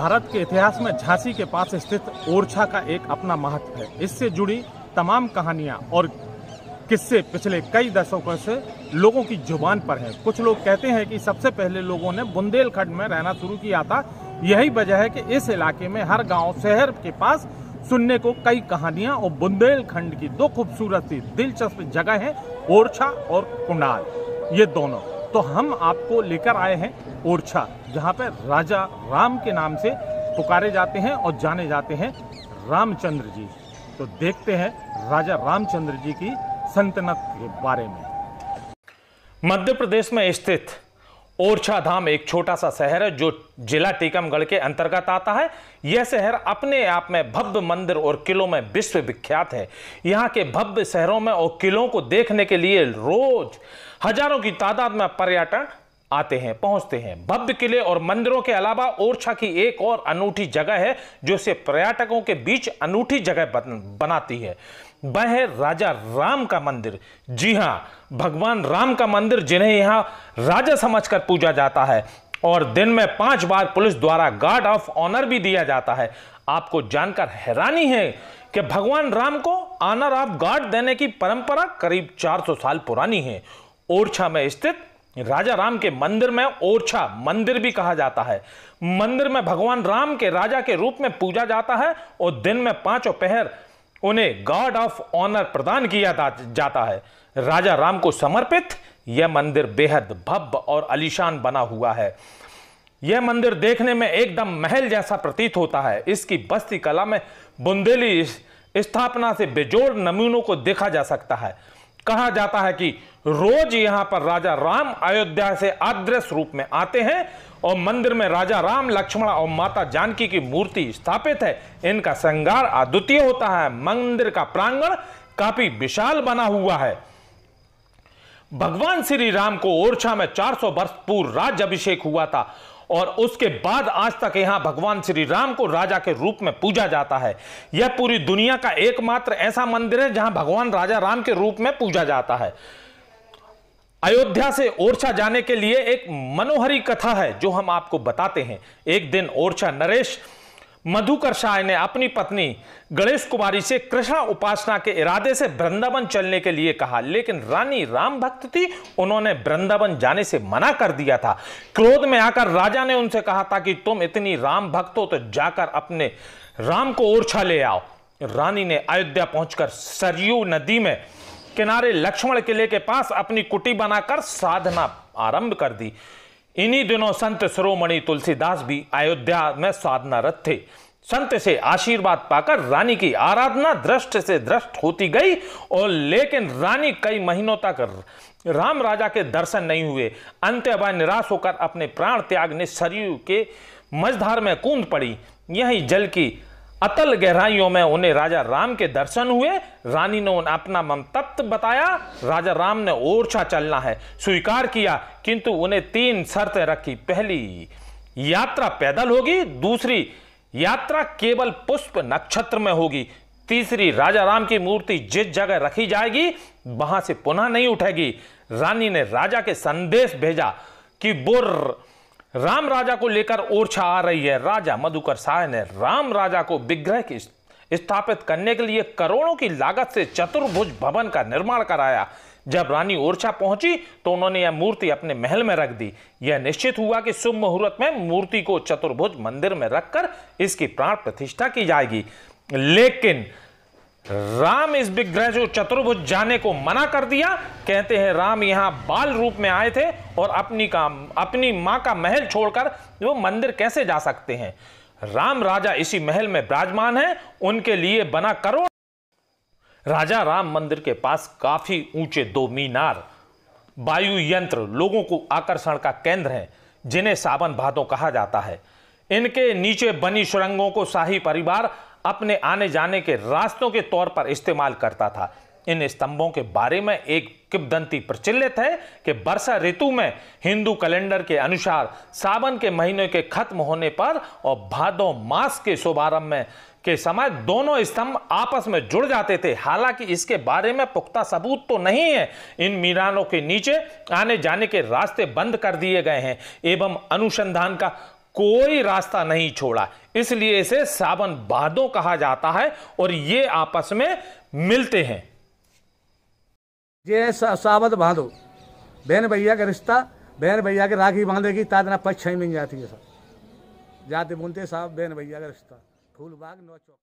भारत के इतिहास में झांसी के पास स्थित ओरछा का एक अपना महत्व है। इससे जुड़ी तमाम कहानियां और किस्से पिछले कई दशकों से लोगों की जुबान पर हैं। कुछ लोग कहते हैं कि सबसे पहले लोगों ने बुंदेलखंड में रहना शुरू किया था। यही वजह है कि इस इलाके में हर गांव शहर के पास सुनने को कई कहानियां और बुंदेलखंड की दो खूबसूरत सी दिलचस्प जगह हैं, ओरछा और कुंडाल, ये दोनों। तो हम आपको लेकर आए हैं ओरछा, जहां पर राजा राम के नाम से पुकारे जाते हैं और जाने जाते हैं रामचंद्र जी। तो देखते हैं राजा रामचंद्र जी की सल्तनत के बारे में। मध्य प्रदेश में स्थित ओरछा धाम एक छोटा सा शहर है जो जिला टीकमगढ़ के अंतर्गत आता है। यह शहर अपने आप में भव्य मंदिर और किलों में विश्व विख्यात है। यहाँ के भव्य शहरों में और किलों को देखने के लिए रोज हजारों की तादाद में पर्यटक आते हैं, पहुंचते हैं। भव्य किले और मंदिरों के अलावा ओरछा की एक और अनूठी जगह है जो इसे पर्यटकों के बीच अनूठी जगह बनाती है। वह है राजा राम का मंदिर। जी हां, भगवान राम का मंदिर, जिन्हें यहां राजा समझकर पूजा जाता है और दिन में 5 बार पुलिस द्वारा गार्ड ऑफ ऑनर भी दिया जाता है। आपको जानकर हैरानी है कि भगवान राम को ऑनर ऑफ गार्ड देने की परंपरा करीब 400 साल पुरानी है। ओरछा में स्थित राजा राम के मंदिर में ओरछा मंदिर भी कहा जाता है। मंदिर में भगवान राम के राजा के रूप में पूजा जाता है और दिन में 5 पहर उन्हें गार्ड ऑफ ऑनर प्रदान किया जाता है। राजा राम को समर्पित यह मंदिर बेहद भव्य और आलीशान बना हुआ है। यह मंदिर देखने में एकदम महल जैसा प्रतीत होता है। इसकी बस्ती कला में बुंदेली स्थापना से बेजोड़ नमूनों को देखा जा सकता है। कहा जाता है कि रोज यहां पर राजा राम अयोध्या से अदृश्य रूप में आते हैं और मंदिर में राजा राम, लक्ष्मण और माता जानकी की मूर्ति स्थापित है। इनका श्रृंगार अद्वितीय होता है। मंदिर का प्रांगण काफी विशाल बना हुआ है। भगवान श्री राम को ओरछा में 400 वर्ष पूर्व राज्याभिषेक हुआ था और उसके बाद आज तक यहां भगवान श्री राम को राजा के रूप में पूजा जाता है। यह पूरी दुनिया का एकमात्र ऐसा मंदिर है जहां भगवान राजा राम के रूप में पूजा जाता है। अयोध्या से ओरछा जाने के लिए एक मनोहरी कथा है जो हम आपको बताते हैं। एक दिन ओरछा नरेश मधुकर शाह ने अपनी पत्नी गणेश कुमारी से कृष्ण उपासना के इरादे से वृंदावन चलने के लिए कहा, लेकिन रानी राम भक्त थी, उन्होंने वृंदावन जाने से मना कर दिया था। क्रोध में आकर राजा ने उनसे कहा था कि तुम इतनी राम भक्त हो तो जाकर अपने राम को ओरछा ले आओ। रानी ने अयोध्या पहुंचकर सरयू नदी में किनारे लक्ष्मण किले के पास अपनी कुटी बनाकर साधना आरंभ कर दी। इन्हीं दिनों संत शिरोमणि तुलसीदास भी अयोध्या में साधनारत थे। संत से आशीर्वाद पाकर रानी की आराधना दृष्ट से दृष्ट होती गई और लेकिन रानी कई महीनों तक राम राजा के दर्शन नहीं हुए। अंत वह निराश होकर अपने प्राण त्यागने सरयू के मझधार में कूद पड़ी। यहीं जल की अतल गहराइयों में उन्हें राजा राम के दर्शन हुए। रानी ने अपना मंतव्य बताया। राजा राम ने ओरछा चलना है स्वीकार किया, किंतु उन्हें 3 शर्तें रखी। पहली, यात्रा पैदल होगी। दूसरी, यात्रा केवल पुष्प नक्षत्र में होगी। तीसरी, राजा राम की मूर्ति जिस जगह रखी जाएगी वहां से पुनः नहीं उठेगी। रानी ने राजा के संदेश भेजा कि वो राम राजा को लेकर ओरछा आ रही है। राजा मधुकर शाह ने राम राजा को विग्रह की स्थापित करने के लिए करोड़ों की लागत से चतुर्भुज भवन का निर्माण कराया। जब रानी ओरछा पहुंची तो उन्होंने यह मूर्ति अपने महल में रख दी। यह निश्चित हुआ कि शुभ मुहूर्त में मूर्ति को चतुर्भुज मंदिर में रखकर इसकी प्राण प्रतिष्ठा की जाएगी। लेकिन राम इस विग्रह जो चतुर्भुज जाने को मना कर दिया। कहते हैं राम यहां बाल रूप में आए थे और अपनी मां का महल छोड़कर वो मंदिर कैसे जा सकते हैं। राम राजा इसी महल में विराजमान है, उनके लिए बना करोड़। राजा राम मंदिर के पास काफी ऊंचे 2 मीनार वायु यंत्र लोगों को आकर्षण का केंद्र हैं, जिन्हें सावन भादों कहा जाता है। इनके नीचे बनी सुरंगों को शाही परिवार अपने आने जाने के रास्तों के तौर पर इस्तेमाल करता था। इन स्तंभों के बारे में एक किंवदंती प्रचलित है कि वर्षा ऋतु में हिंदू कैलेंडर के अनुसार सावन के महीने के खत्म होने पर और भादों मास के शुभारंभ में के समय दोनों स्तंभ आपस में जुड़ जाते थे। हालांकि इसके बारे में पुख्ता सबूत तो नहीं है। इन मीनारों के नीचे आने जाने के रास्ते बंद कर दिए गए हैं एवं अनुसंधान का कोई रास्ता नहीं छोड़ा, इसलिए इसे सावन भादो कहा जाता है और ये आपस में मिलते हैं। ये सावन भादो बहन भैया का रिश्ता, बहन भैया के राखी बांधेगी तादना 5-6 मिल जाती है। सब जाते बोलते साहब बहन भैया का रिश्ता। फूलबाग 9 चौक।